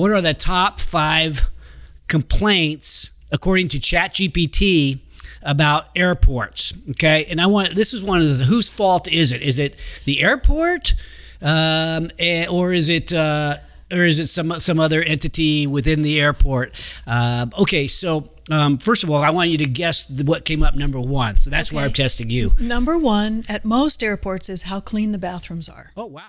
what are the top 5 complaints, according to ChatGPT, about airports. Okay, and this is one of the, whose fault is it? Is it the airport, or is it some other entity within the airport? Okay, so first of all, I want you to guess what came up number 1. So that's why I'm testing you. Number 1 at most airports is how clean the bathrooms are. Oh, wow.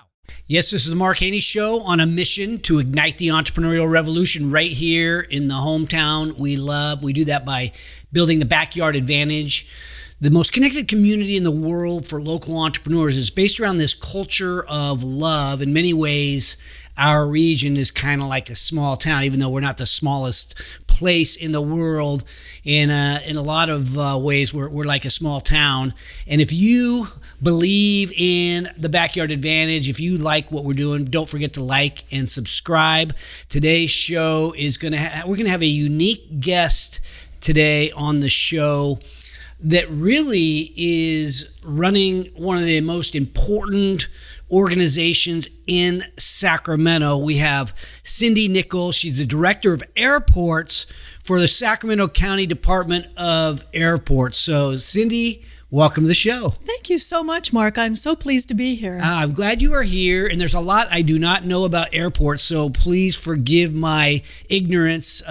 Yes, this is the Mark Haney Show, on a mission to ignite the entrepreneurial revolution right here in the hometown we love. We do that by building the backyard advantage, the most connected community in the world for local entrepreneurs. It's based around this culture of love. In many ways, our region is kind of like a small town, even though we're not the smallest place in the world. In a lot of ways, we're like a small town. And if you believe in the backyard advantage, if you like what we're doing, don't forget to like and subscribe. Today's show is we're gonna have a unique guest today on the show that really is running one of the most important organizations in Sacramento. We have Cindy Nichol. She's the director of airports for the Sacramento County Department of Airports. So Cindy, welcome to the show. Thank you so much, Mark. I'm so pleased to be here. I'm glad you are here, and there's a lot I do not know about airports, so please forgive my ignorance.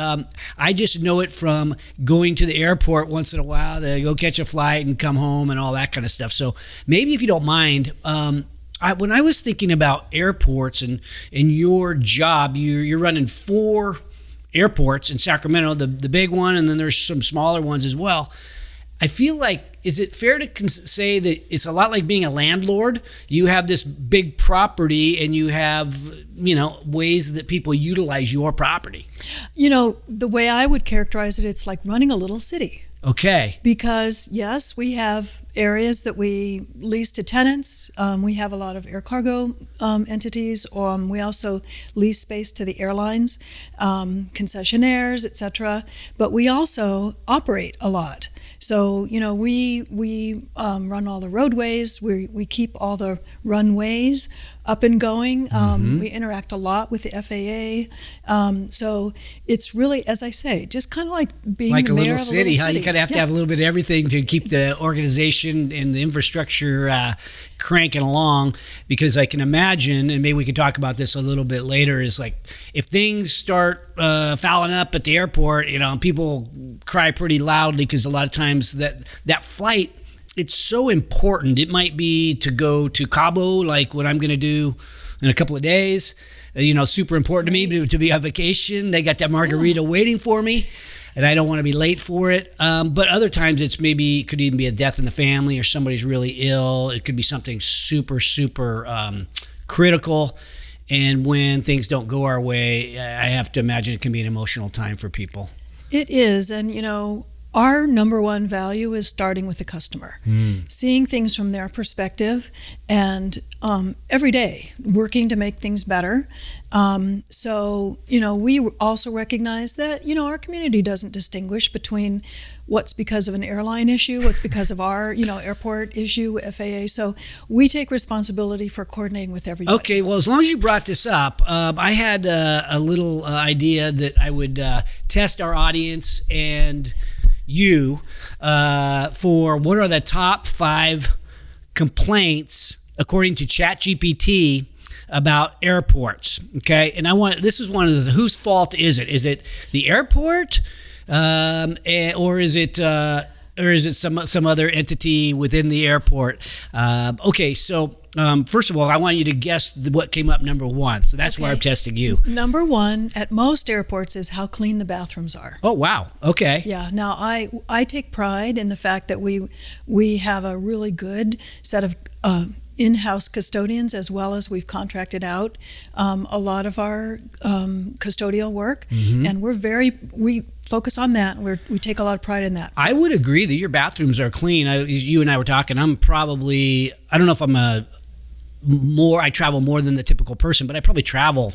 I just know it from going to the airport once in a while to go catch a flight and come home and all that kind of stuff. So maybe if you don't mind, when I was thinking about airports and your job, you're running 4 airports in Sacramento, the big one, and then there's some smaller ones as well. I feel like, is it fair to say that it's a lot like being a landlord? You have this big property and you have, ways that people utilize your property. The way I would characterize it, it's like running a little city. Okay. Because, yes, we have areas that we lease to tenants. We have a lot of air cargo entities. We also lease space to the airlines, concessionaires, etc. But we also operate a lot. So, we run all the roadways. We keep all the runways up and going. We interact a lot with the FAA. So it's really, as I say, just kind of like being like the mayor a little of city. a little How city. you kind of have to have a little bit of everything to keep the organization and the infrastructure cranking along. Because I can imagine, and maybe we can talk about this a little bit later, is like if things start fouling up at the airport, people cry pretty loudly because a lot of times that flight, it's so important. It might be to go to Cabo, like what I'm going to do in a couple of days. Super important to me to be on vacation. They got that margarita waiting for me, and I don't want to be late for it. But other times it could even be a death in the family, or somebody's really ill. It could be something super, super critical. And when things don't go our way, I have to imagine it can be an emotional time for people. It is. And, our number one value is starting with the customer, seeing things from their perspective, and every day working to make things better. So, we also recognize that, our community doesn't distinguish between what's because of an airline issue, what's because of our, airport issue, FAA. So we take responsibility for coordinating with everybody. Okay, well, as long as you brought this up, I had a little idea that I would test our audience and you for what are the top 5 complaints, according to ChatGPT, about airports. Okay, and this is one of the, whose fault is it? Is it the airport, or is it some other entity within the airport? Okay, so first of all, I want you to guess what came up number 1. So that's why I'm testing you. Number 1 at most airports is how clean the bathrooms are. Oh, wow. Okay. Yeah. Now, I take pride in the fact that we have a really good set of in-house custodians, as well as we've contracted out a lot of our custodial work, and we focus on that. We take a lot of pride in that. I would agree that your bathrooms are clean. You and I were talking. I don't know if I'm I travel more than the typical person, but I probably travel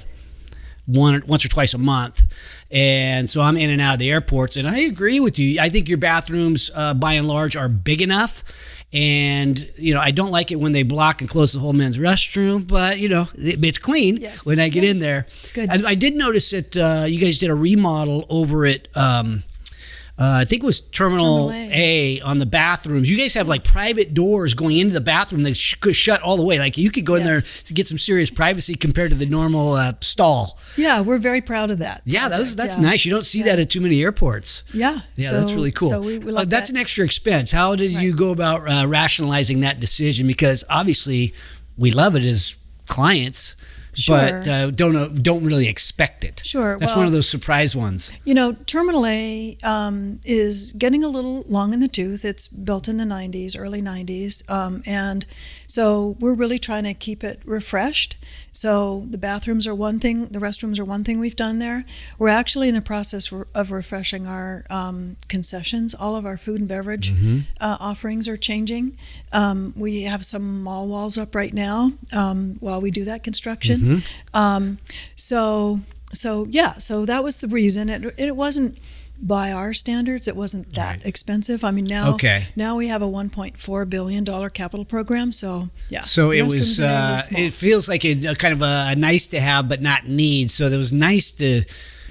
once or twice a month, and so I'm in and out of the airports. And I agree with you. I think your bathrooms, by and large, are big enough. And, I don't like it when they block and close the whole men's restroom, but, it's clean when I get in there. Good. I did notice that you guys did a remodel over at, I think it was Terminal A on the bathrooms. You guys have like private doors going into the bathroom that shut all the way. Like you could go in there to get some serious privacy compared to the normal stall. Yeah, we're very proud of that. Yeah, that's nice. You don't see that at too many airports. Yeah. Yeah, that's really cool. So we love that's that. an extra expense. How did you go about rationalizing that decision? Because obviously we love it as clients. Sure. But don't really expect it. Sure. That's one of those surprise ones. Terminal A is getting a little long in the tooth. It's built in the 90s, early 90s. And so we're really trying to keep it refreshed. So the bathrooms are one thing, the restrooms are one thing we've done there. We're actually in the process of refreshing our concessions. All of our food and beverage offerings are changing. We have some mall walls up right now while we do that construction. So that was the reason. It wasn't by our standards, it wasn't that expensive. I mean, now we have a $1.4 billion capital program. So So it was. It feels like a kind of a nice to have, but not need. So it was nice to.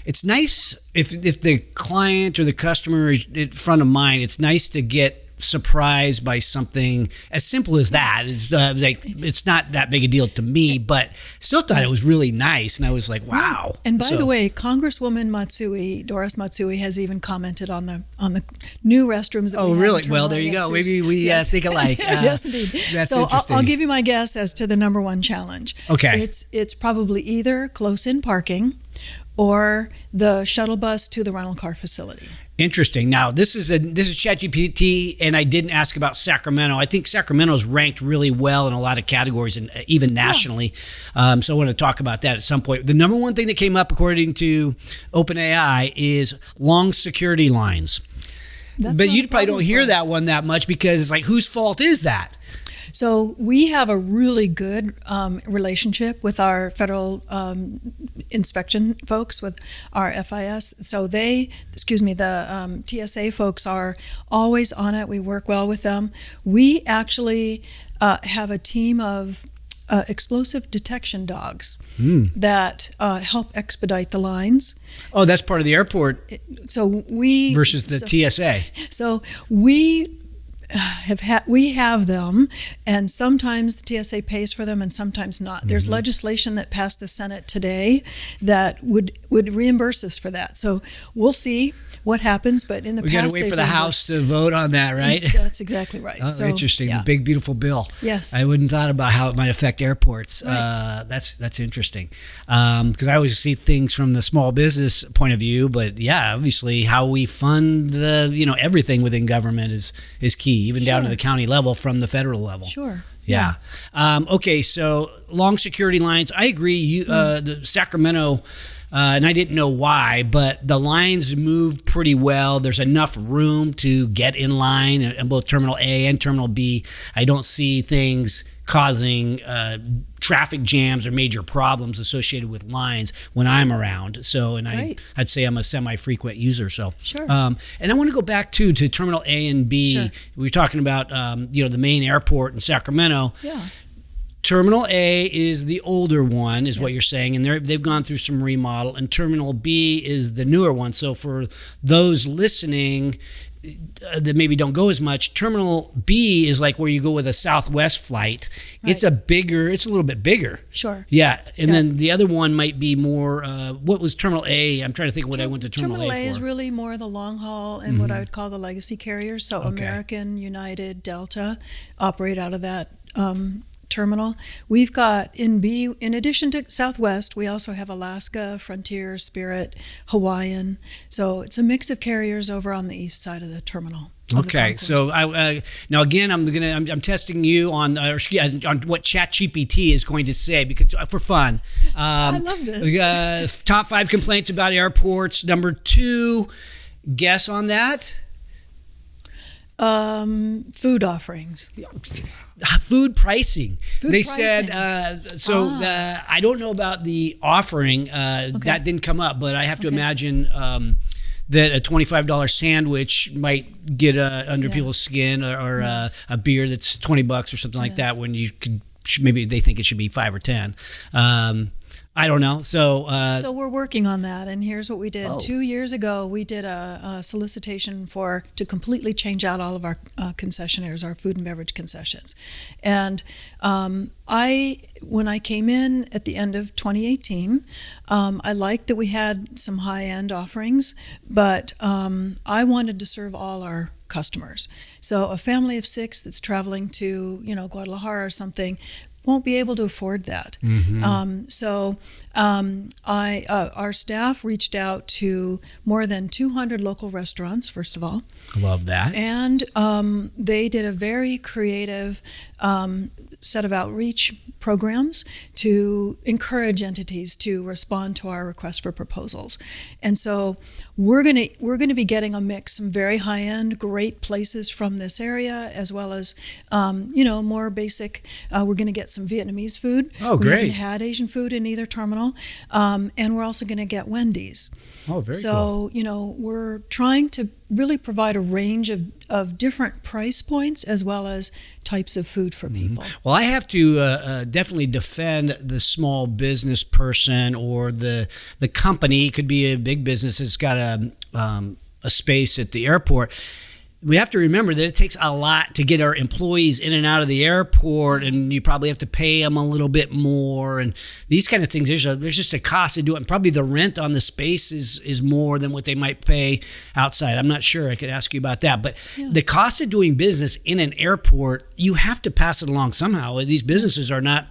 It's nice if the client or the customer is in front of mind. It's nice to get surprised by something as simple as that. It's it's not that big a deal to me, but still thought it was really nice, and I was like, wow. And by the way, Congresswoman Doris Matsui has even commented on the new restrooms that we have. Oh, really? Well, there you go. Maybe we think alike. Yes, indeed. That's so interesting. I'll give you my guess as to the number one challenge. Okay. It's probably either close-in parking or the shuttle bus to the rental car facility. Interesting. Now, this is ChatGPT, and I didn't ask about Sacramento. I think Sacramento's ranked really well in a lot of categories, and even nationally. So I want to talk about that at some point. The number one thing that came up, according to OpenAI, is long security lines. But you probably don't hear that one that much because it's like, whose fault is that? So we have a really good relationship with our federal inspection folks, with our FIS. So the TSA folks are always on it. We work well with them. We actually have a team of explosive detection dogs that help expedite the lines. Oh, that's part of the airport. Versus the TSA. So we have them, and sometimes the TSA pays for them and sometimes not. There's legislation that passed the Senate today that would reimburse us for that. So we'll see what happens, but in the past... We got to wait for the House to vote on that, right? That's exactly right. Oh, so interesting. Yeah. The big, beautiful bill. Yes. I wouldn't thought about how it might affect airports. Right. That's interesting. Because I always see things from the small business point of view, but yeah, obviously how we fund everything within government is key, even down to the county level from the federal level. Sure. Yeah. Okay, so long security lines. I agree. The Sacramento... and I didn't know why, but the lines moved pretty well. There's enough room to get in line in both Terminal A and Terminal B. I don't see things causing traffic jams or major problems associated with lines when I'm around. So, and I'd say I'm a semi-frequent user. So, sure. And I want to go back to Terminal A and B. Sure. We were talking about the main airport in Sacramento. Yeah. Terminal A is the older one, is what you're saying, and they've gone through some remodel, and Terminal B is the newer one. So for those listening that maybe don't go as much, Terminal B is like where you go with a Southwest flight. Right. It's a little bit bigger. Sure. Yeah, and then the other one might be more, what was Terminal A? I'm trying to think of what I went to Terminal A for. Terminal A is really more the long haul and what I would call the legacy carriers. So American, United, Delta operate out of that terminal. We've got in B, in addition to Southwest, we also have Alaska, Frontier, Spirit, Hawaiian. So it's a mix of carriers over on the east side of the terminal. Okay, so now again, I'm testing you on what ChatGPT is going to say because for fun. I love this. Top 5 complaints about airports. Number 2, guess on that. Food offerings. Food pricing. They pricing. said, I don't know about the offering. That didn't come up, but I have to imagine that a $25 sandwich might get under people's skin, or a beer that's $20 or something like that, when you could maybe they think it should be 5 or 10. I don't know. So we're working on that, and here's what we did. 2 years ago, we did a solicitation to completely change out all of our concessionaires, our food and beverage concessions. And when I came in at the end of 2018, I liked that we had some high-end offerings, but I wanted to serve all our customers. So a family of 6 that's traveling to, Guadalajara or something won't be able to afford that. Our staff reached out to more than 200 local restaurants, first of all. Love that. And they did a very creative set of outreach programs to encourage entities to respond to our request for proposals. And so we're going to be getting a mix, some very high-end, great places from this area, as well as more basic. We're going to get some Vietnamese food. Oh, great! We haven't had Asian food in either terminal, and we're also going to get Wendy's. Oh, very cool. So we're trying to really provide a range of different price points as well as types of food for people. Well, I have to definitely defend the small business person or the company. It could be a big business that's got a space at the airport. We have to remember that it takes a lot to get our employees in and out of the airport, and you probably have to pay them a little bit more, and these kind of things. There's just a cost to do it, and probably the rent on the space is more than what they might pay outside. I'm not sure. I could ask you about that, but the cost of doing business in an airport, you have to pass it along somehow. These businesses are not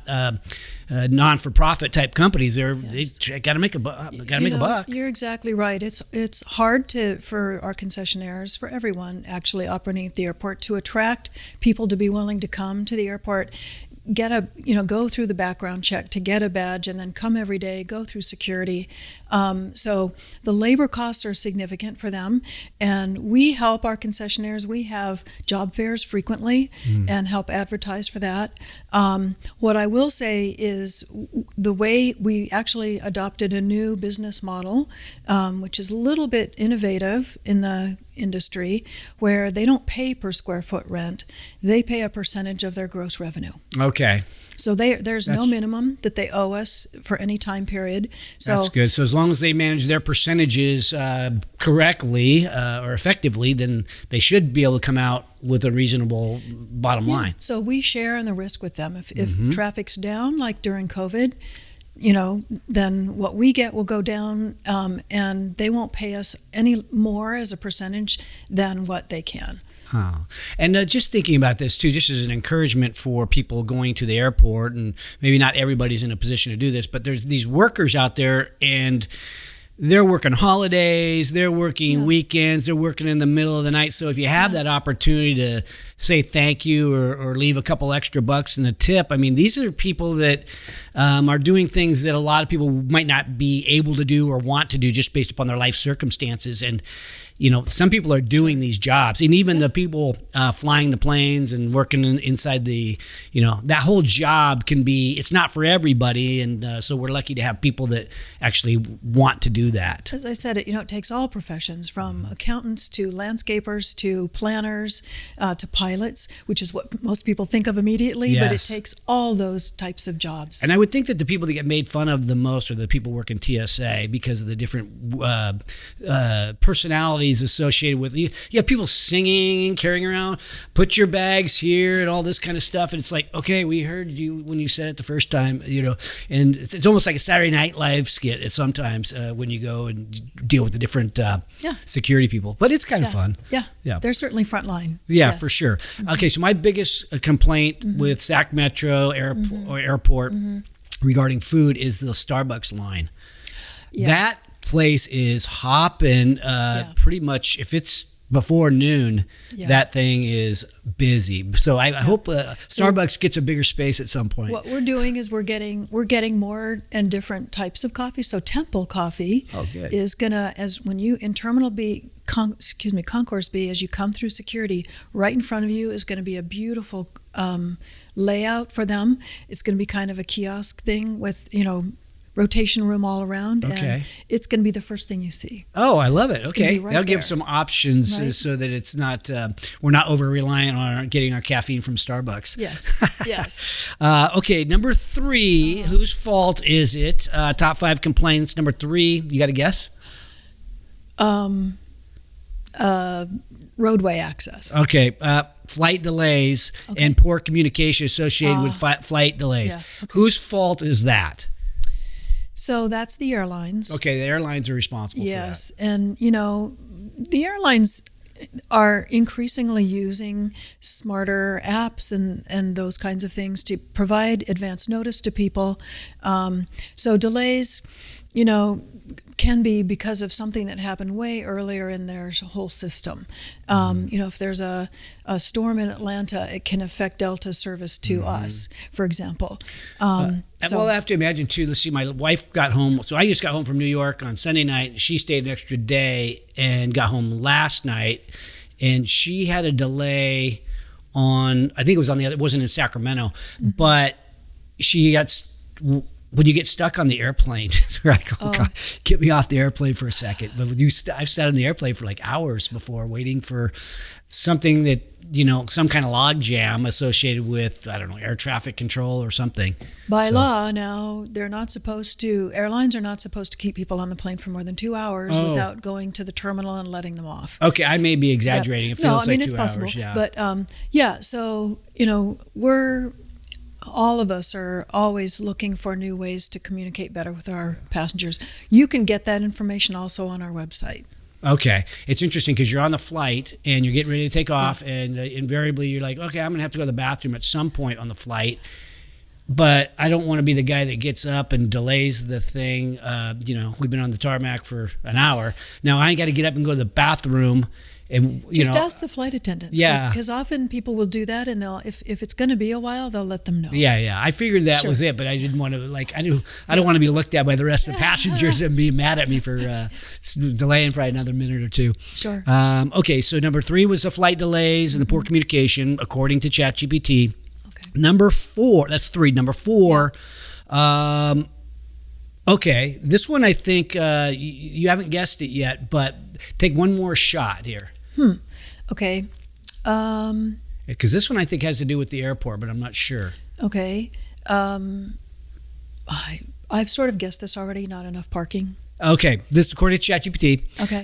non-for-profit type companies. They got to make a buck. You're exactly right. It's hard for our concessionaires, for everyone actually operating at the airport, to attract people to be willing to come to the airport, go through the background check to get a badge, and then come every day, go through security. So the labor costs are significant for them, and we help our concessionaires. We have job fairs frequently and help advertise for that. What I will say is the way we actually adopted a new business model, which is a little bit innovative in the industry, where they don't pay per square foot rent. They pay a percentage of their gross revenue. Okay. So there's no minimum that they owe us for any time period. So that's good. So as long as they manage their percentages correctly or effectively, then they should be able to come out with a reasonable bottom line. So we share in the risk with them. If traffic's down, like during COVID, then what we get will go down, and they won't pay us any more as a percentage than what they can. And just thinking about this too, just as an encouragement for people going to the airport, and maybe not everybody's in a position to do this, but there's these workers out there, and they're working holidays, they're working weekends, they're working in the middle of the night. So if you have that opportunity to say thank you or leave a couple extra bucks in a tip, I mean, these are people that are doing things that a lot of people might not be able to do or want to do just based upon their life circumstances. And some people are doing these jobs, and even the people flying the planes and working inside the, that whole job it's not for everybody. And so we're lucky to have people that actually want to do that. As I said, it takes all professions, from accountants to landscapers to planners to pilots, which is what most people think of immediately, but it takes all those types of jobs. And I would think that the people that get made fun of the most are the people working TSA, because of the different personalities associated with you. You have people singing and carrying around, put your bags here and all this kind of stuff, and it's like, okay, we heard you when you said it the first time, and it's almost like a Saturday Night Live skit sometimes when you go and deal with the different security people, but it's kind of fun. They're certainly frontline. For sure. Okay, so my biggest complaint with Sac Metro Airport regarding food is the Starbucks line. That place is hopping pretty much. If it's before noon, that thing is busy. So I hope Starbucks gets a bigger space at some point. What we're doing is we're getting more and different types of coffee. So Temple Coffee is gonna, as when you in Terminal B, Concourse B, as you come through security, right in front of you is going to be a beautiful layout for them. It's going to be kind of a kiosk thing with rotation room all around, Okay. and it's going to be the first thing you see. Oh, I love it. It's gonna Okay. be right That'll give there. some options Right. so that it's not, we're not over-reliant on getting our caffeine from Starbucks. Yes, yes. Okay, number 3, whose fault is it? Top 5 complaints. Number 3, you got to guess? Roadway access. Okay, flight delays and poor communication associated with flight delays. yeah, okay. Whose fault is that? So that's the airlines. Okay, the airlines are responsible Yes, and the airlines are increasingly using smarter apps and those kinds of things to provide advance notice to people. So delays, can be because of something that happened way earlier in their whole system. If there's a storm in Atlanta, it can affect Delta service to us, for example. Well, I have to imagine, too, let's see, my wife got home. So I just got home from New York on Sunday night. She stayed an extra day and got home last night. And she had a delay on, I think it was on it wasn't in Sacramento, but she got, when you get stuck on the airplane, you're like, oh, God, get me off the airplane for a second. But I've sat on the airplane for like hours before waiting for something that, some kind of log jam associated with, I don't know, air traffic control or something. By law now, airlines are not supposed to keep people on the plane for more than 2 hours without going to the terminal and letting them off. Okay, I may be exaggerating. It feels like 2 it's possible. hours. Yeah. But so all of us are always looking for new ways to communicate better with our passengers. You can get that information also on our website. Okay. It's interesting because you're on the flight and you're getting ready to take off, and invariably you're like, okay, I'm going to have to go to the bathroom at some point on the flight, but I don't want to be the guy that gets up and delays the thing. We've been on the tarmac for an hour. Now I got to get up and go to the bathroom. And just ask the flight attendants. Yeah. Because often people will do that, and they'll if it's going to be a while, they'll let them know. Yeah. I figured that was it, but I didn't want to I don't want to be looked at by the rest of the passengers and be mad at me for delaying for another minute or two. Sure. Okay, so number 3 was the flight delays and the poor communication, according to ChatGPT. Okay. Number 4, that's 3. Number 4. Okay, this one I think you haven't guessed it yet, but take one more shot here. Okay. Because this one I think has to do with the airport, but I'm not sure. Okay. I've sort of guessed this already. Not enough parking. Okay, this according to ChatGPT. Okay.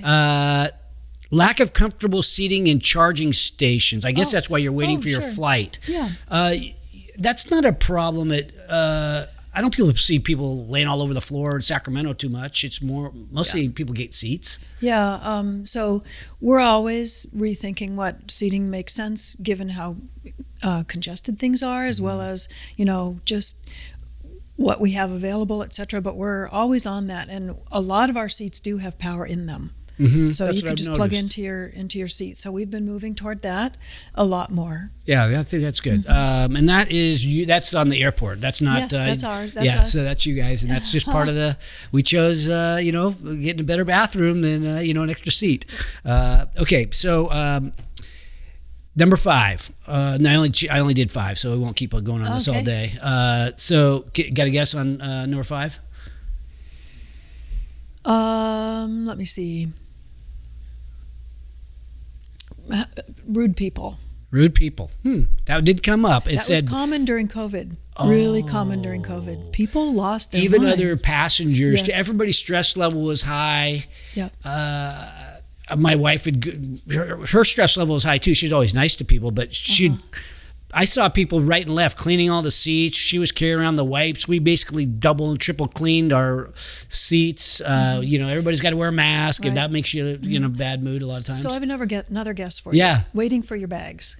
Lack of comfortable seating in charging stations. I guess that's why you're waiting for your flight. Yeah. That's not a problem I don't see people laying all over the floor in Sacramento too much. It's mostly people get seats. Yeah. So we're always rethinking what seating makes sense given how congested things are, as well as, just what we have available, et cetera. But we're always on that. And a lot of our seats do have power in them. Mm-hmm. So That's you what can I've just plug noticed. into your seat. So we've been moving toward that a lot more. Yeah, I think that's good. And that is that's on the airport. That's not. Yes, that's ours. That's us. So that's you guys, and that's just part of we chose, getting a better bathroom than, an extra seat. Okay, so number 5. I only did 5, so we won't keep going on this all day. So got a guess on number 5? Let me see. Rude people. Rude people. That did come up. It That said was common during COVID. Really common during COVID. People lost their even minds. other passengers. Yes. Everybody's stress level was high. Yeah. My wife her stress level was high too. She's always nice to people, but I saw people right and left cleaning all the seats. She was carrying around the wipes. We basically double and triple cleaned our seats. Everybody's got to wear a mask, and that makes you in a bad mood a lot of times. So I have another guess for you. Yeah. Waiting for your bags.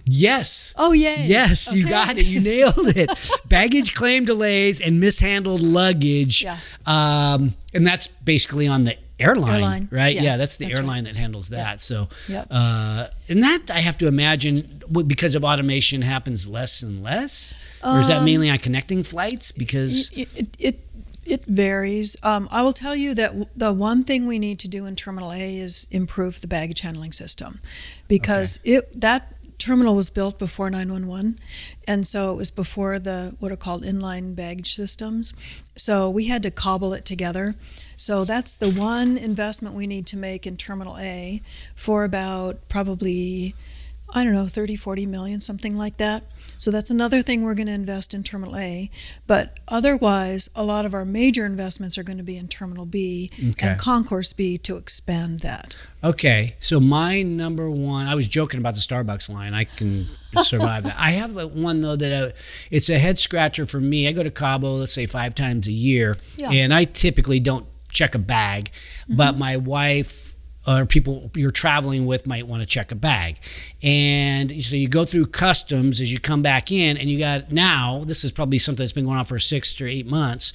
Yes. Oh, yay. Yes, Okay. you got it. You nailed it. Baggage claim delays and mishandled luggage. Yeah. And that's basically on the airline, right? Yeah, that's the airline that handles that. Yeah. So, Yep. And that I have to imagine because of automation happens less and less? Or is that mainly on connecting flights? Because It varies. I will tell you that the one thing we need to do in Terminal A is improve the baggage handling system, because that terminal was built before 911, and so it was before the what are called inline baggage systems. So we had to cobble it together. So that's the one investment we need to make in Terminal A for about probably, I don't know, 30, 40 million, something like that. So that's another thing we're going to invest in Terminal A. But otherwise, a lot of our major investments are going to be in Terminal B and Concourse B to expand that. Okay, so my number one, I was joking about the Starbucks line. I can survive that. I have one, though, that it's a head scratcher for me. I go to Cabo, let's say 5 times a year, and I typically don't check a bag, but my wife or people you're traveling with might want to check a bag. And so you go through customs as you come back in, and you got, now, this is probably something that's been going on for 6 or 8 months.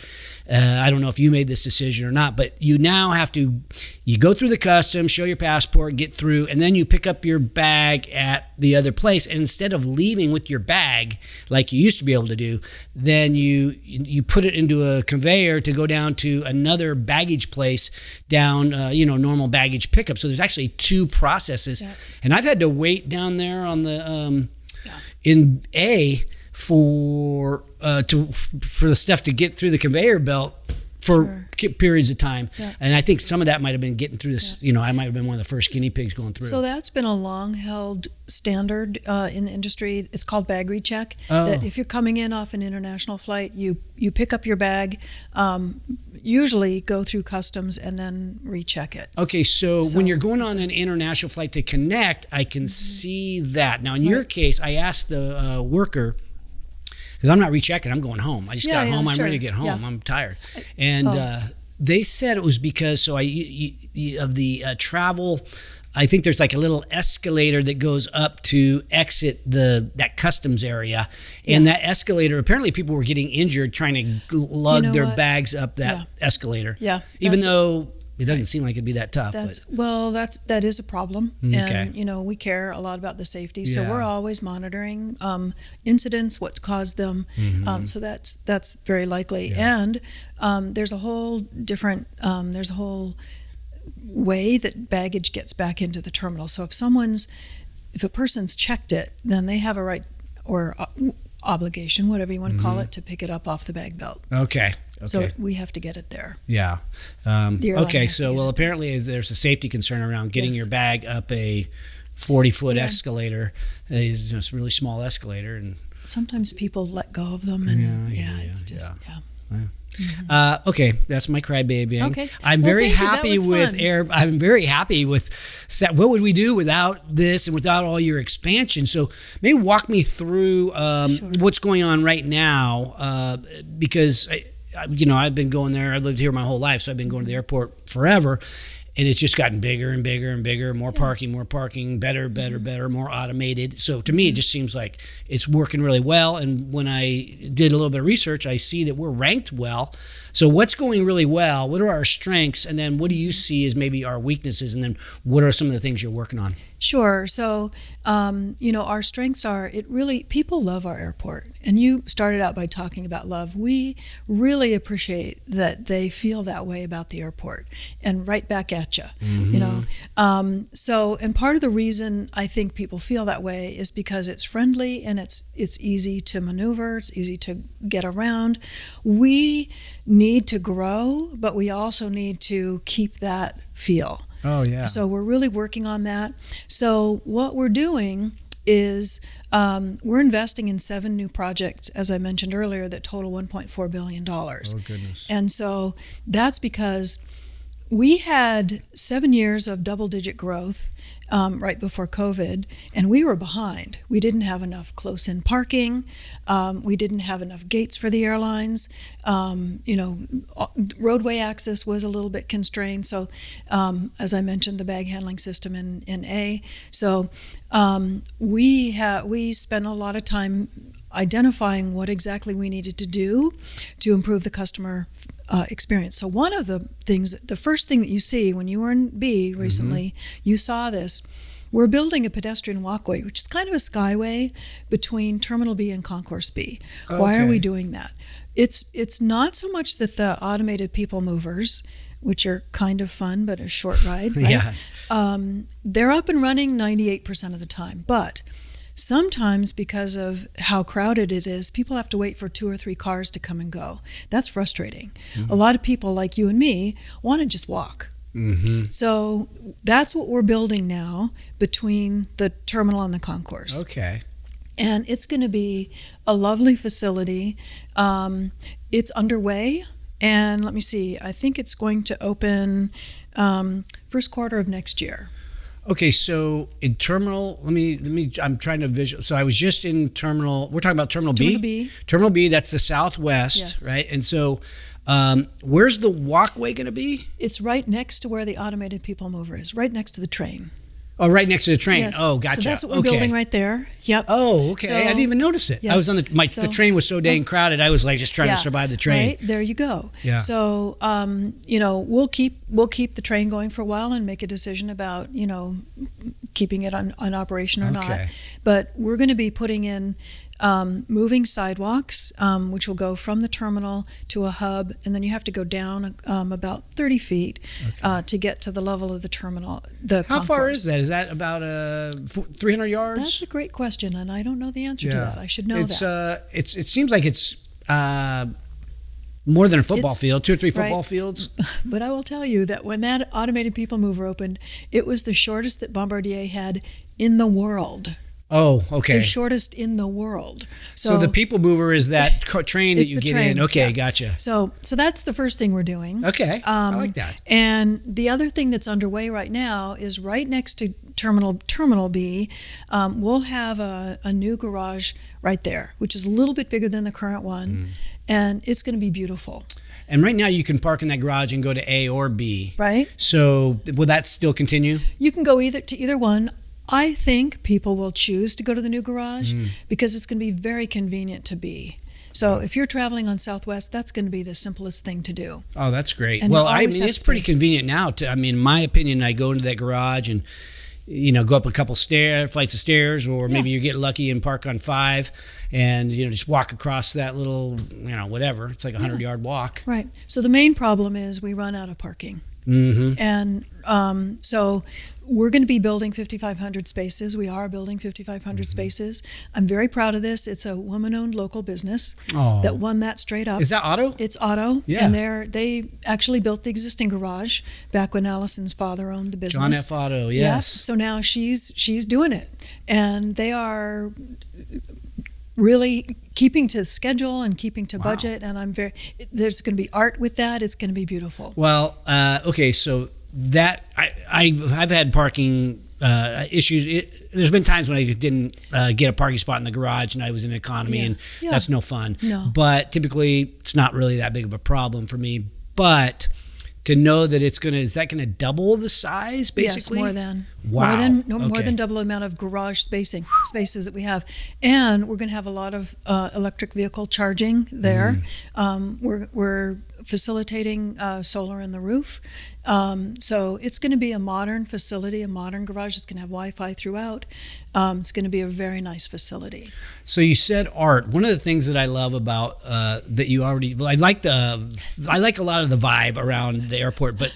I don't know if you made this decision or not, but you now have to, you go through the customs, show your passport, get through, and then you pick up your bag at the other place. And instead of leaving with your bag like you used to be able to do, then you put it into a conveyor to go down to another baggage place down, normal baggage pickup. So there's actually 2 processes. Yeah. And I've had to wait down there on the in A for the stuff to get through the conveyor belt for periods of time. Yeah. And I think some of that might have been getting through this, I might have been one of the first guinea pigs going through. So that's been a long held standard in the industry. It's called bag recheck. That if you're coming in off an international flight, you pick up your bag, usually go through customs and then recheck it. Okay, so when you're going on an international flight to connect, I can see that. Now in your case, I asked the worker, because I'm not rechecking, I'm going home. I just got home, I'm ready to get home, I'm tired. And they said it was because of the travel, I think there's like a little escalator that goes up to exit that customs area. And that escalator, apparently people were getting injured trying to lug their bags up that escalator. Yeah. Even though it doesn't seem like it'd be that tough. That is a problem. Okay. And, we care a lot about the safety. So we're always monitoring incidents, what caused them. So that's very likely. Yeah. And there's a whole different, way that baggage gets back into the terminal. So if a person's checked it, then they have a right or obligation, whatever you want to call it, to pick it up off the bag belt. Okay. So we have to get it there. Yeah. Okay. So, apparently there's a safety concern around getting your bag up a 40-foot escalator. It's a really small escalator, and sometimes people let go of them, and it's just. Okay, that's my crybaby. Okay, I'm very happy with I'm very happy with. What would we do without this and without all your expansion? So maybe walk me through what's going on right now, because I've been going there. I've lived here my whole life, so I've been going to the airport forever. And it's just gotten bigger and bigger and bigger, more parking, better, more automated. So to me, it just seems like it's working really well. And when I did a little bit of research, I see that we're ranked well. So what's going really well? What are our strengths? And then what do you see as maybe our weaknesses? And then what are some of the things you're working on? Sure. So, our strengths are, people love our airport. And you started out by talking about love. We really appreciate that they feel that way about the airport, and right back at you, and part of the reason I think people feel that way is because it's friendly and it's easy to maneuver, it's easy to get around. We need to grow, but we also need to keep that feel. Oh, yeah. So we're really working on that. So what we're doing is we're investing in 7 new projects, as I mentioned earlier, that total $1.4 billion. Oh, goodness. And so that's because we had 7 years of double-digit growth right before COVID, and we were behind. We didn't have enough close-in parking. We didn't have enough gates for the airlines. Roadway access was a little bit constrained. So, as I mentioned, the bag handling system in A. So, we spent a lot of time identifying what exactly we needed to do to improve the customer experience. So one of the first thing that you see when you were in B recently, you saw this. We're building a pedestrian walkway, which is kind of a skyway between Terminal B and Concourse B. Okay. Why are we doing that? It's not so much that the automated people movers, which are kind of fun but a short ride, right? Yeah. They're up and running 98% of the time, but sometimes because of how crowded it is, people have to wait for 2 or 3 cars to come and go. That's frustrating. A lot of people like you and me want to just walk. So that's what we're building now between the terminal and the concourse. Okay. And it's going to be a lovely facility. It's underway, and let me see, I think it's going to open first quarter of next year. Okay, so in terminal, I'm trying to visual. So I was just in terminal, we're talking about terminal B? Terminal B. Terminal B, that's the southwest, Yes. right? And so where's the walkway going to be? It's right next to where the automated people mover is, right next to the train. Oh, right next to the train. Yes. Oh, gotcha. So that's what we're building right there. Yep. Oh, okay. So, I didn't even notice it. yes. I was on the train was so dang crowded. I was like just trying to survive the train. Right, there you go. Yeah. So we'll keep the train going for a while and make a decision about keeping it on operation or not. But we're going to be putting in moving sidewalks, which will go from the terminal to a hub, and then you have to go down about 30 feet to get to the level of the terminal. How far is that? Is that about 300 yards? That's a great question, and I don't know the answer to that. I should know that. It seems like it's more than a football field, 2 or 3 football fields. But I will tell you that when that automated people mover opened, it was the shortest that Bombardier had in the world. Oh, okay. The shortest in the world. So the people mover is that train that you get in. Okay, gotcha. So that's the first thing we're doing. Okay, I like that. And the other thing that's underway right now is right next to Terminal B, we'll have a new garage right there, which is a little bit bigger than the current one, and it's going to be beautiful. And right now you can park in that garage and go to A or B. Right. So will that still continue? You can go either one. I think people will choose to go to the new garage because it's going to be very convenient to be. So if you're traveling on Southwest, that's going to be the simplest thing to do. Oh, that's great. And well, I mean, it's pretty convenient now. In my opinion, I go into that garage and go up a couple flights of stairs, or maybe you get lucky and park on 5 and, just walk across that little, whatever. It's like a 100-yard walk. Right. So the main problem is we run out of parking. And so we're going to be building 5,500 spaces. We are building 5,500 spaces. I'm very proud of this. It's a woman-owned local business that won that straight up. Is that Otto? It's Otto. Yeah. And they actually built the existing garage back when Allison's father owned the business. John F. Otto, yes. Yeah. So now she's doing it. And they are really keeping to schedule and keeping to budget. And there's going to be art with that. It's going to be beautiful. Well, okay, so that I've had parking issues. There's been times when I didn't get a parking spot in the garage and I was in economy, and that's no fun. No. But typically it's not really that big of a problem for me. But to know that is that going to double the size basically? Yes, more than. Wow. More than double the amount of garage spaces that we have. And we're going to have a lot of electric vehicle charging there. We're facilitating solar in the roof. So it's going to be a modern facility, a modern garage. It's going to have Wi-Fi throughout. It's going to be a very nice facility. So you said art. One of the things that I love about that you already, I like a lot of the vibe around the airport. But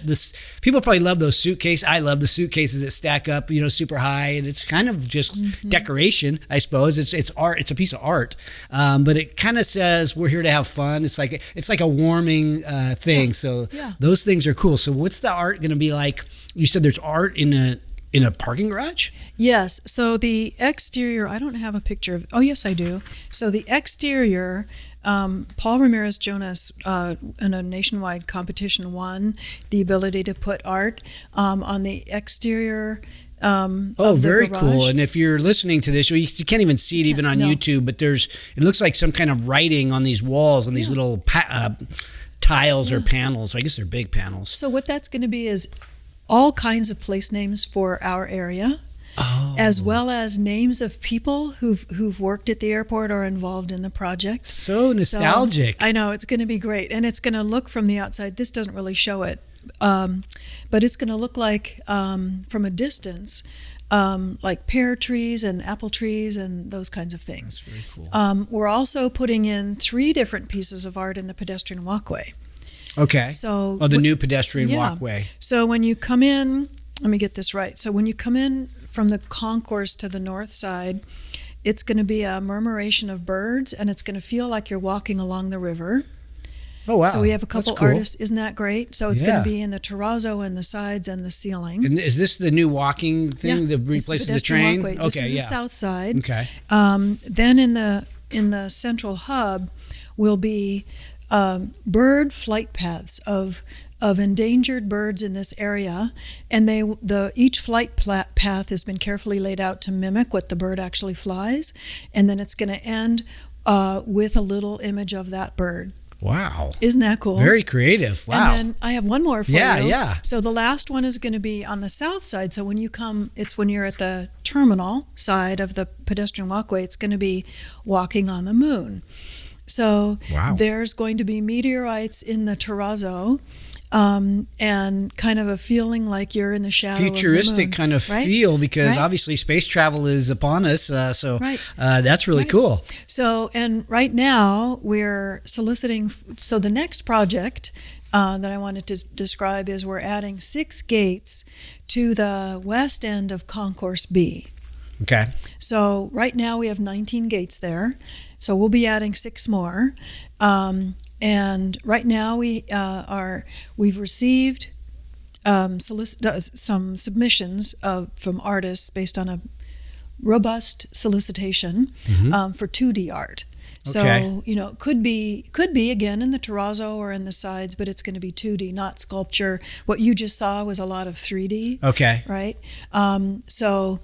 people probably love those suitcases. I love the suitcases that stack up, super high, and it's kind of just decoration, I suppose. It's art. It's a piece of art, but it kind of says we're here to have fun. It's like a warming thing. So those things are cool. So what's the art going to be like? You said there's art in a parking garage? Yes. So the exterior, I don't have a picture of. Oh, yes, I do. So the exterior, Paul Ramirez Jonas in a nationwide competition won the ability to put art on the exterior. Oh, very cool. And if you're listening to this, you can't even see it even on YouTube, but it looks like some kind of writing on these walls, on these little tiles or panels. I guess they're big panels. So what that's going to be is all kinds of place names for our area, as well as names of people who've worked at the airport or involved in the project. So nostalgic. So, I know, it's going to be great. And it's going to look from the outside, this doesn't really show it, but it's going to look like from a distance, like pear trees and apple trees and those kinds of things. That's very cool. We're also putting in 3 different pieces of art in the pedestrian walkway. Okay. So the new pedestrian walkway. So when you come in, let me get this right. So when you come in from the concourse to the north side, it's going to be a murmuration of birds, and it's going to feel like you're walking along the river. Oh, wow. So we have a couple cool. artists. Isn't that great? So it's going to be in the terrazo and the sides and the ceiling. And is this the new walking thing that replaces the train? Walkway. This is the south side. Okay. Then in the central hub will be bird flight paths of endangered birds in this area, and each flight path has been carefully laid out to mimic what the bird actually flies, and then it's going to end with a little image of that bird. Wow. Isn't that cool? Very creative. Wow. And then I have one more for you. Yeah. So the last one is going to be on the south side. So when you come, it's when you're at the terminal side of the pedestrian walkway, it's going to be walking on the moon. So there's going to be meteorites in the terrazzo, and kind of a feeling like you're in the shadow futuristic of the moon, kind of feel, because obviously space travel is upon us. That's really cool. So, and right now we're soliciting. So the next project that I wanted to describe is we're adding 6 gates to the west end of Concourse B. Okay. So right now we have 19 gates there. So we'll be adding 6 more. And right now we've received some submissions from artists based on a robust solicitation for 2D art. So it could be again in the terrazzo or in the sides, but it's going to be 2D, not sculpture. What you just saw was a lot of 3D. Okay. Right. So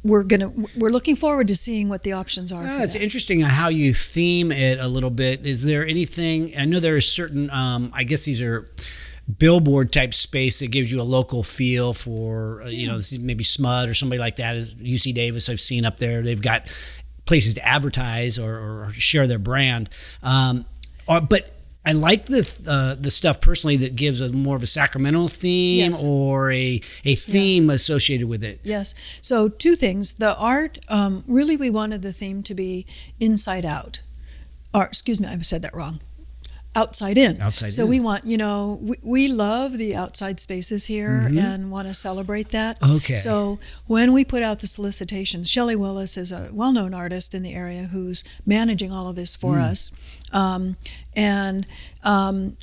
we're looking forward to seeing what the options are. It's interesting how you theme it a little bit. Is there anything? I know there is certain. I guess these are billboard type space that gives you a local feel for maybe SMUD or somebody like that. Is UC Davis I've seen up there. They've got places to advertise or share their brand. But I like the stuff personally that gives a more of a Sacramento theme or a theme associated with it. Yes. So 2 things. The art, really we wanted the theme to be inside out. Or, excuse me, I said that wrong. Outside in. So we want, we love the outside spaces here and want to celebrate that. Okay. So when we put out the solicitations, Shelley Willis is a well-known artist in the area who's managing all of this for us.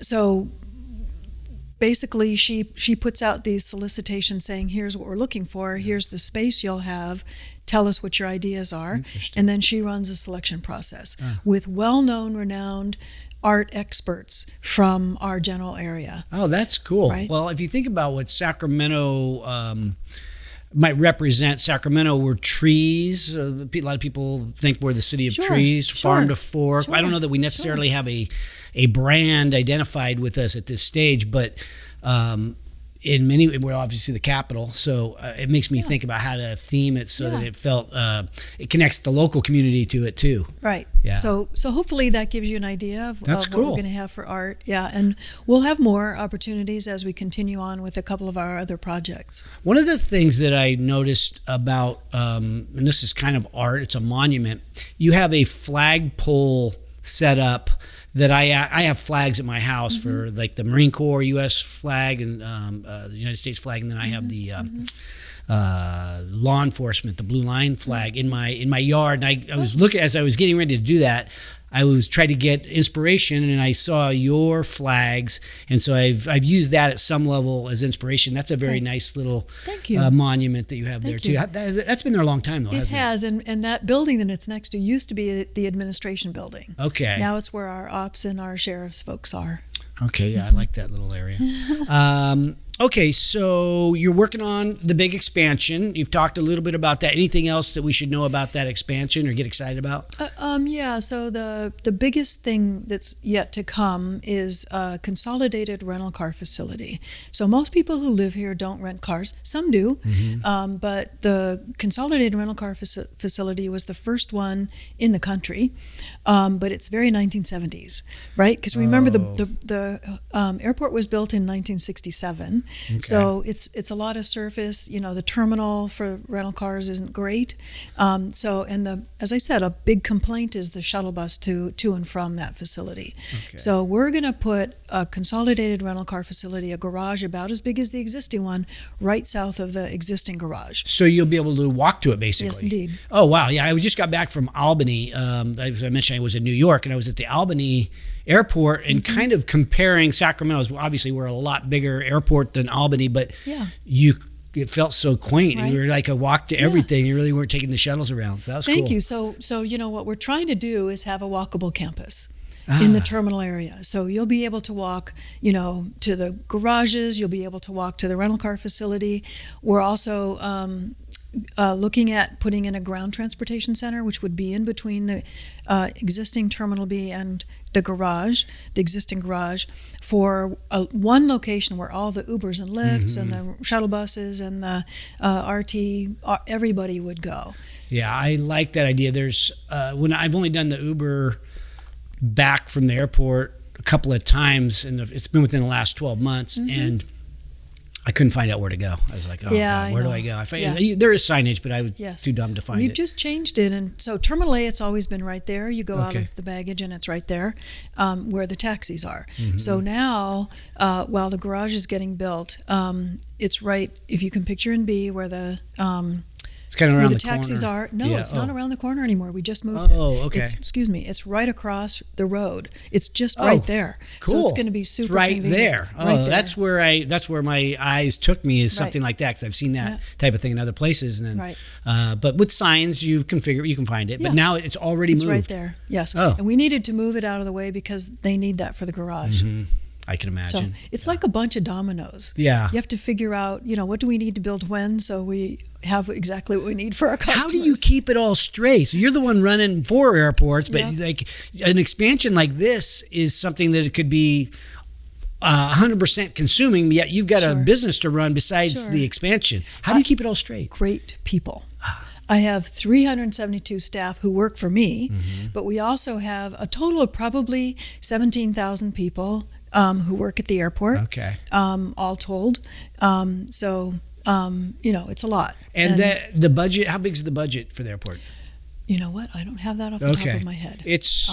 So basically she puts out these solicitations saying, here's what we're looking for, here's the space you'll have, tell us what your ideas are, and then she runs a selection process with well-known, renowned art experts from our general area. Oh, that's cool. Right? Well, if you think about what Sacramento might represent, Sacramento were trees. A lot of people think we're the city of trees, farm to fork. I don't know that we necessarily have a brand identified with us at this stage, but in many, we're obviously the capital, so it makes me think about how to theme it so that it felt it connects the local community to it too. Right. Yeah. So hopefully that gives you an idea of what we're going to have for art. Yeah, and we'll have more opportunities as we continue on with a couple of our other projects. One of the things that I noticed about, and this is kind of art, it's a monument. You have a flagpole set up. That I have flags at my house for like the Marine Corps U.S. flag and the United States flag, and then I have the law enforcement, the Blue Line flag in my yard. And I was looking as I was getting ready to do that. I was trying to get inspiration, and I saw your flags, and so I've used that at some level as inspiration. That's a very nice little monument that you have there too. That's been there a long time though. It has, and that building that it's next to used to be the administration building. Okay. Now it's where our ops and our sheriff's folks are. Okay, yeah, I like that little area. Okay, so you're working on the big expansion. You've talked a little bit about that. Anything else that we should know about that expansion or get excited about? Yeah, so the biggest thing that's yet to come is a consolidated rental car facility. So most people who live here don't rent cars. Some do, but the consolidated rental car facility was the first one in the country, but it's very 1970s, right? Because remember the airport was built in 1967. Okay. So it's a lot of surface. The terminal for rental cars isn't great. As I said, a big complaint is the shuttle bus to and from that facility. Okay. So we're going to put a consolidated rental car facility, a garage about as big as the existing one, right south of the existing garage. So you'll be able to walk to it, basically. Yes, indeed. Oh, wow. Yeah, I just got back from Albany. As I mentioned, I was in New York, and I was at the Albany airport and kind of comparing Sacramento. Obviously, we're a lot bigger airport than Albany, but it felt so quaint. Right. You were like a walk to everything. You really weren't taking the shuttles around. So that was cool. Thank you. So what we're trying to do is have a walkable campus in the terminal area. So you'll be able to walk, to the garages. You'll be able to walk to the rental car facility. We're also looking at putting in a ground transportation center, which would be in between the existing Terminal B and the existing garage, for one location where all the Ubers and Lyfts and the shuttle buses and the RT, everybody would go. Yeah, I like that idea. There's when I've only done the Uber back from the airport a couple of times, and it's been within the last 12 months, and I couldn't find out where to go. I was like, God, where do I go? There is signage, but I was too dumb to find it. We've just changed it. And so Terminal A, it's always been right there. You go out of the baggage and it's right there where the taxis are. So now, while the garage is getting built, it's right, if you can picture in B, where the it's kind of around the taxis corner. are. No, it's not around the corner anymore. We just moved it. It's right across the road. It's just right there. Cool. So it's going to be super right convenient. there. Oh, right there. That's where my eyes took me, is something like that, because I've seen that type of thing in other places. And then, but with signs, you can find it. But now it's already moved. It's right there. Yes. Oh. And we needed to move it out of the way because they need that for the garage. I can imagine. So it's like a bunch of dominoes. Yeah. You have to figure out, what do we need to build when, so we have exactly what we need for our customers. How do you keep it all straight? So you're the one running 4 airports, but like an expansion like this is something that it could be 100% consuming, yet you've got a business to run besides the expansion. How do you keep it all straight? Great people. I have 372 staff who work for me, but we also have a total of probably 17,000 people who work at the airport. Okay. All told. It's a lot. And the budget, how big is the budget for the airport? You know what? I don't have that off the top of my head. It's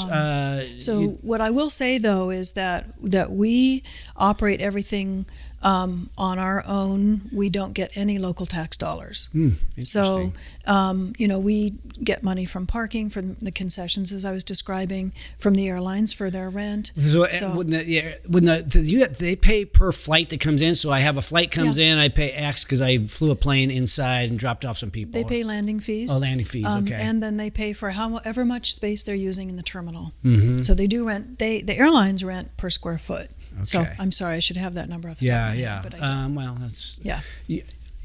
what I will say, though, is that we operate everything on our own. We don't get any local tax dollars. So, we get money from parking, from the concessions, as I was describing, from the airlines for their rent. So they pay per flight that comes in. So I have a flight comes in, I pay X because I flew a plane inside and dropped off some people. They pay landing fees. Oh, landing fees. Okay. And then they pay for however much space they're using in the terminal. So they do rent. The airlines rent per square foot. Okay. So I'm sorry, I should have that number off the top of my head. But I don't. Well, that's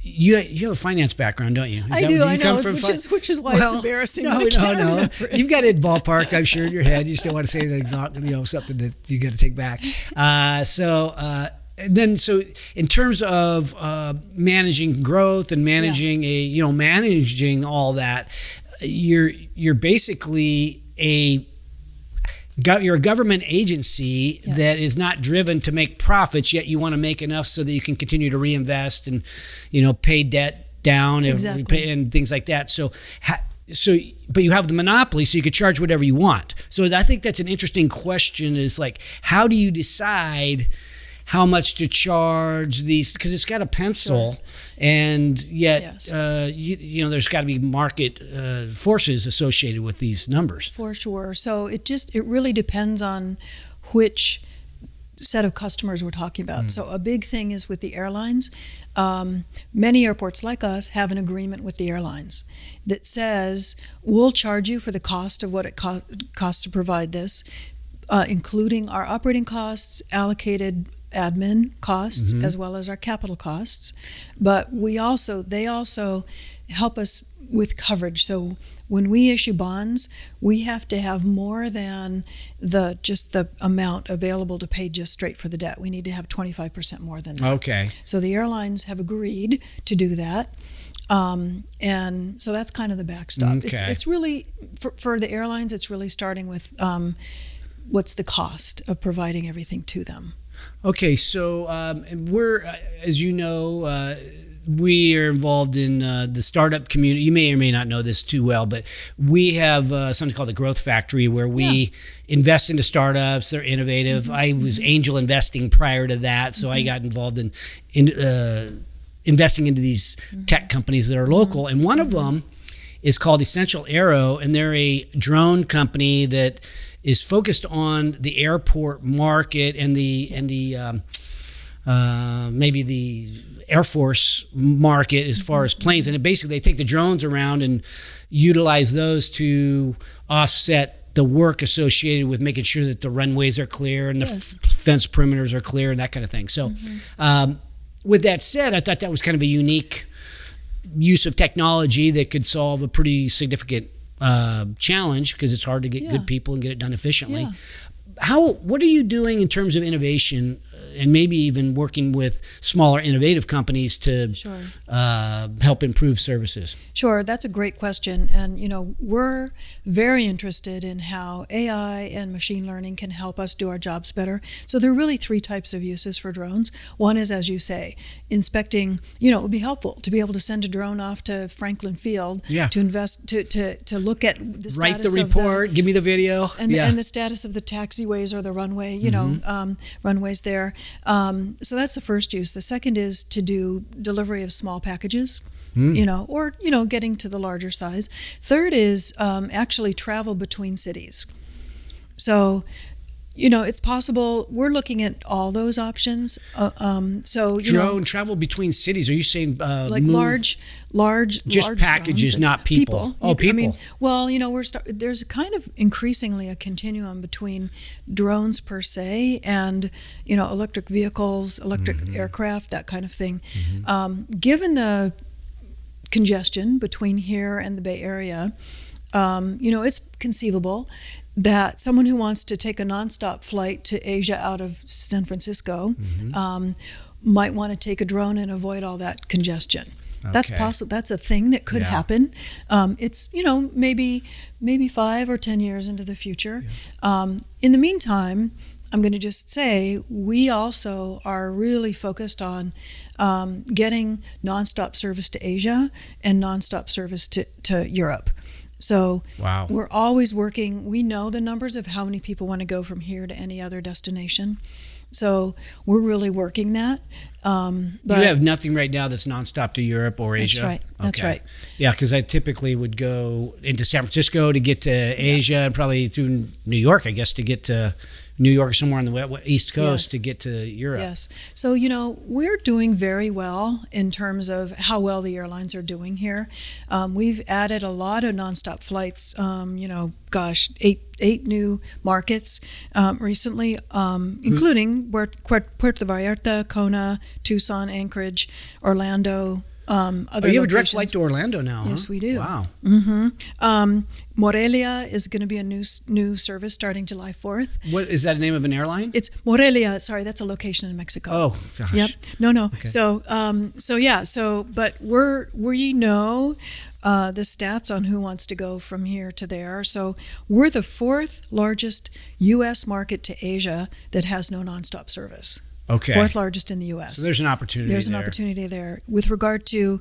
You have a finance background, don't you? I do. I know, which is why it's embarrassing. No. You've got it ballparked, I'm sure, in your head. You still want to say that something that you got to take back. So in terms of managing growth and managing managing all that, you're basically you're a government agency that is not driven to make profits, yet you want to make enough so that you can continue to reinvest and, pay debt down and things like that. But you have the monopoly, so you could charge whatever you want. So I think that's an interesting question, is like, how do you decide how much to charge these? Because it's got a pencil, and yet there's got to be market forces associated with these numbers. For sure. So it really depends on which set of customers we're talking about. So a big thing is with the airlines. Many airports like us have an agreement with the airlines that says, we'll charge you for the cost of what it costs to provide this, including our operating costs, allocated admin costs, as well as our capital costs. But they also help us with coverage. So when we issue bonds, we have to have more than the amount available to pay just straight for the debt. We need to have 25% more than that. Okay. So the airlines have agreed to do that. And so that's kind of the backstop. Okay. It's really, for the airlines, it's really starting with what's the cost of providing everything to them. Okay, so we're, as you know, we are involved in the startup community. You may or may not know this too well, but we have something called the Growth Factory where we invest into startups. They're innovative. I was angel investing prior to that, so I got involved in investing into these tech companies that are local. And one of them is called Essential Aero, and they're a drone company that is focused on the airport market and the maybe the Air Force market as far as planes. And basically they take the drones around and utilize those to offset the work associated with making sure that the runways are clear and the fence perimeters are clear and that kind of thing. So with that said, I thought that was kind of a unique use of technology that could solve a pretty significant challenge, because it's hard to get good people and get it done efficiently. What are you doing in terms of innovation, and maybe even working with smaller innovative companies to help improve services? Sure, that's a great question. And, we're very interested in how AI and machine learning can help us do our jobs better. So there are really three types of uses for drones. One is, as you say, inspecting. It would be helpful to be able to send a drone off to Franklin Field to invest, to look at the status write the report, give me the video. And the status of the taxiways or the runway, runways there. So that's the first use. The second is to do delivery of small packages, or getting to the larger size. Third is actually travel between cities. So, it's possible. We're looking at all those options. Drone travel between cities. Are you saying like large just packages, drones, not people? Oh, people. There's a kind of increasingly a continuum between drones per se and electric vehicles, electric aircraft, that kind of thing. Given the congestion between here and the Bay Area, it's conceivable that someone who wants to take a nonstop flight to Asia out of San Francisco might want to take a drone and avoid all that congestion. Okay. That's possible. That's a thing that could happen. It's maybe 5 or 10 years into the future. In the meantime, I'm going to just say we also are really focused on getting nonstop service to Asia and nonstop service to Europe. So we're always working. We know the numbers of how many people want to go from here to any other destination. So we're really working that. But you have nothing right now that's nonstop to Europe or Asia? That's right. Okay. That's right. Yeah, because I typically would go into San Francisco to get to Asia, and probably through New York, I guess, to get to New York, somewhere on the East Coast to get to Europe. Yes. So, we're doing very well in terms of how well the airlines are doing here. We've added a lot of nonstop flights, 8 new markets recently, including Puerto Vallarta, Kona, Tucson, Anchorage, Orlando, other you have locations. a direct flight to Orlando now, Yes, we do. Wow. Morelia is going to be a new service starting July 4th. What is that, the name of an airline? It's Morelia. Sorry, that's a location in Mexico. Oh gosh. Yep. No. Okay. But we know the stats on who wants to go from here to there. So we're the 4th largest U.S. market to Asia that has no nonstop service. Okay. 4th largest in the U.S. So there's an opportunity. There's an opportunity there. With regard to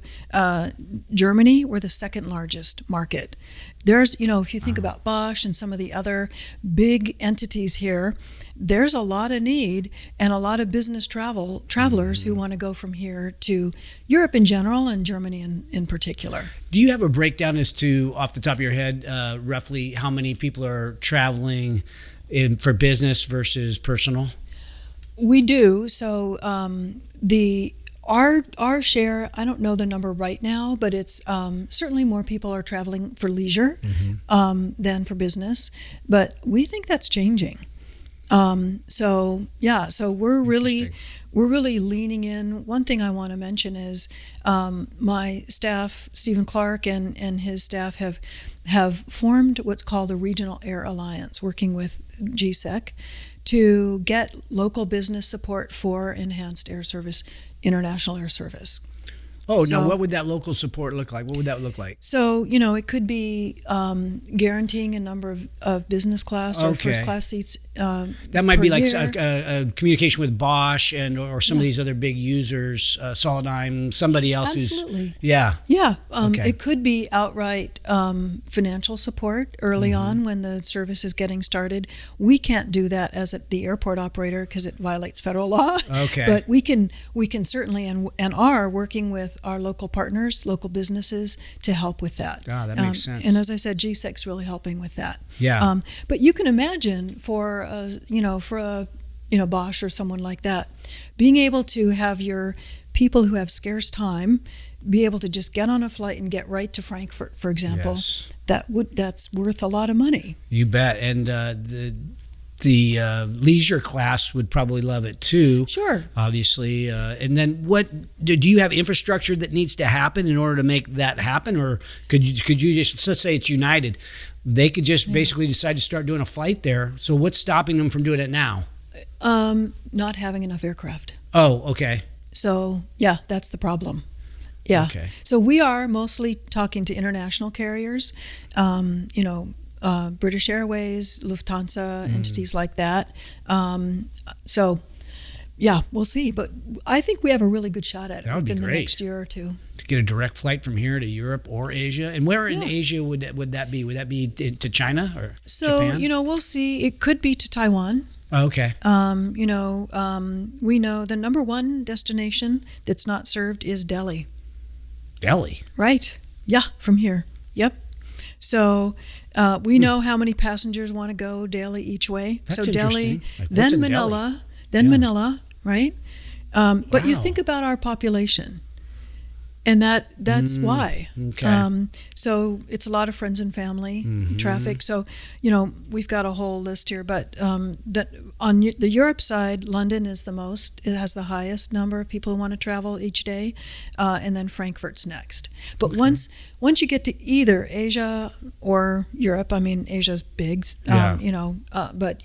Germany, we're the 2nd largest market. There's, if you think about Bosch and some of the other big entities here, there's a lot of need and a lot of business travelers who want to go from here to Europe in general and Germany in particular. Do you have a breakdown as to, off the top of your head, roughly how many people are traveling for business versus personal? We do. So our share, I don't know the number right now, but it's certainly more people are traveling for leisure than for business. But we think that's changing. So we're really leaning in. One thing I want to mention is my staff, Stephen Clark and his staff have formed what's called the Regional Air Alliance, working with GSEC to get local business support for enhanced air service, international air service. Now what would that local support look like? What would that look like? So, it could be guaranteeing a number of business class or first class seats That might per be like year. a communication with Bosch or some of these other big users, Solidigm, somebody else Absolutely. who's yeah. Okay. It could be outright financial support early on when the service is getting started. We can't do that as the airport operator because it violates federal law. Okay. But we can certainly and are working with our local partners, local businesses to help with that. Ah, that makes sense. And as I said, GSEC's really helping with that. Yeah. But you can imagine for Bosch or someone like that, being able to have your people who have scarce time be able to just get on a flight and get right to Frankfurt, for example. Yes. That's worth a lot of money. You bet. And the leisure class would probably love it too. Sure. Obviously. And then what do you have infrastructure that needs to happen in order to make that happen? Or could you just, let's say it's United, they could just basically decide to start doing a flight there. So what's stopping them from doing it now? Not having enough aircraft. Oh, okay. So yeah, that's the problem. Yeah. Okay. So we are mostly talking to international carriers, British Airways, Lufthansa, entities like that. So yeah, we'll see. But I think we have a really good shot at it within the next year or two. To get a direct flight from here to Europe or Asia. And where in Asia would that be? Would that be to China or Japan? We'll see. It could be to Taiwan. Oh, okay. We know the number one destination that's not served is Delhi. Delhi? Right. Yeah, from here. Yep. So we know how many passengers want to go daily each way. That's so Delhi, interesting. then Manila, Manila, right? But you think about our population. And that's why. Okay. So it's a lot of friends and family, traffic. So, we've got a whole list here. But that on the Europe side, London is the most. It has the highest number of people who want to travel each day. And then Frankfurt's next. But once you get to either Asia or Europe, Asia's big, but,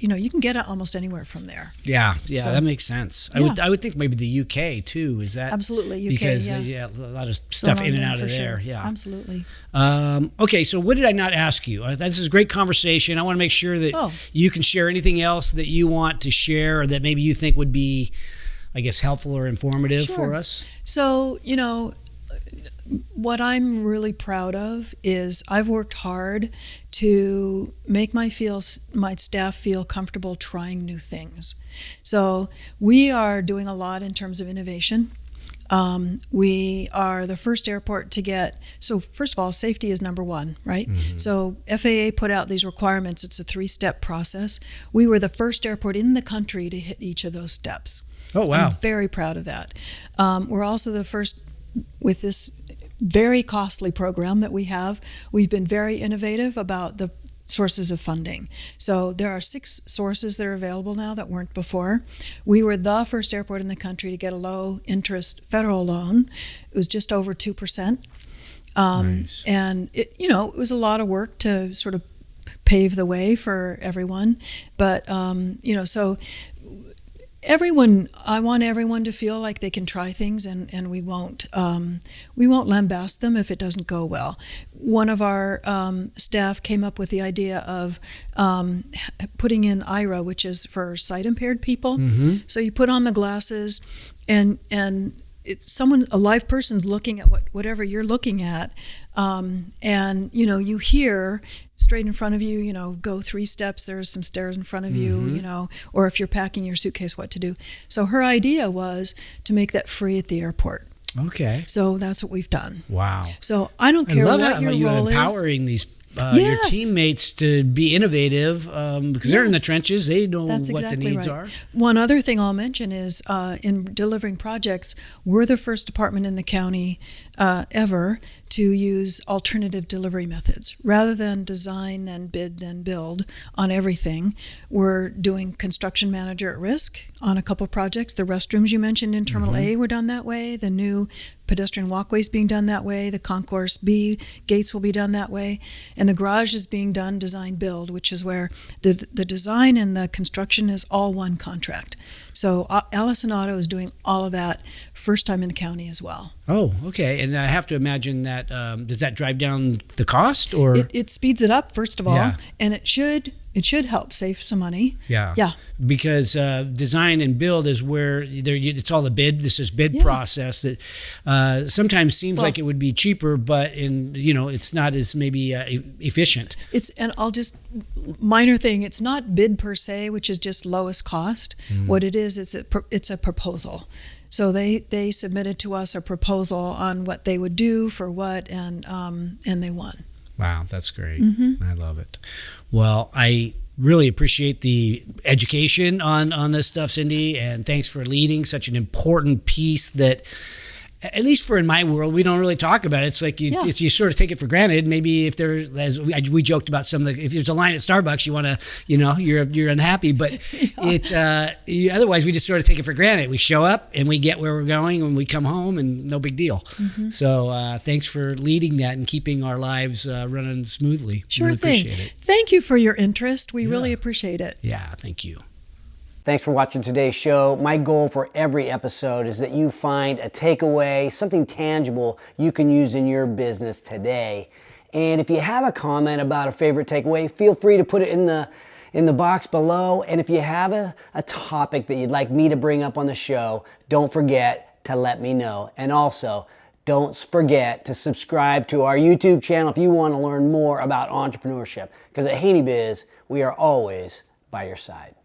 you can get it almost anywhere from there. Yeah, so, that makes sense. I would think maybe the UK, too. Is that? Absolutely, UK, because, a lot of stuff in and out of there. Sure. Yeah, absolutely. Okay, so what did I not ask you? This is a great conversation. I want to make sure that you can share anything else that you want to share or that maybe you think would be, I guess, helpful or informative for us. So, what I'm really proud of is I've worked hard to make my staff feel comfortable trying new things. So we are doing a lot in terms of innovation. We are the first airport to get, so first of all, safety is number one, right? So FAA put out these requirements. It's a 3-step process. We were the first airport in the country to hit each of those steps. Oh, wow. I'm very proud of that. We're also the first with this very costly program that we have. We've been very innovative about the sources of funding. So there are 6 sources that are available now that weren't before. We were the first airport in the country to get a low-interest federal loan. It was just over 2%. Nice. And it was a lot of work to sort of pave the way for everyone. But so I want everyone to feel like they can try things, and we won't lambast them if it doesn't go well. One of our staff came up with the idea of putting in IRA, which is for sight impaired people. So you put on the glasses, and it's a live person's looking at whatever you're looking at, and you hear straight in front of you, go 3 steps, there's some stairs in front of you, or if you're packing your suitcase, what to do. So her idea was to make that free at the airport. Okay. So that's what we've done. Wow. So I don't care what your role is. Empowering these your teammates to be innovative because they're in the trenches. They know what the needs are. One other thing I'll mention is in delivering projects, we're the first department in the county ever to use alternative delivery methods. Rather than design, then bid, then build on everything, we're doing construction manager at risk on a couple projects. The restrooms you mentioned in Terminal A were done that way. The new pedestrian walkways being done that way. The Concourse B gates will be done that way. And the garage is being done design build, which is where the design and the construction is all one contract. So Allison Auto is doing all of that first time in the county as well. Oh, okay. And I have to imagine that, does that drive down the cost? Or It speeds it up, first of all, and it should it should help save some money. Yeah. Because design and build is where it's all the bid. This is bid process that sometimes seems like it would be cheaper, but it's not as maybe efficient. And I'll just minor thing. It's not bid per se, which is just lowest cost. What it is, it's a proposal. So they submitted to us a proposal on what they would do for what, and they won. Wow, that's great. I love it. Well, I really appreciate the education on this stuff, Cindy, and thanks for leading such an important piece that, at least for in my world, we don't really talk about it. It's like if you sort of take it for granted. Maybe if there's, as we joked about if there's a line at Starbucks, you want to, you're unhappy. But otherwise we just sort of take it for granted. We show up and we get where we're going and we come home and no big deal. So thanks for leading that and keeping our lives running smoothly. Sure really thing. Appreciate it. Thank you for your interest. We really appreciate it. Yeah, thank you. Thanks for watching today's show. My goal for every episode is that you find a takeaway, something tangible you can use in your business today. And if you have a comment about a favorite takeaway, feel free to put it in the box below. And if you have a topic that you'd like me to bring up on the show, don't forget to let me know. And also, don't forget to subscribe to our YouTube channel if you want to learn more about entrepreneurship. Because at Haney Biz, we are always by your side.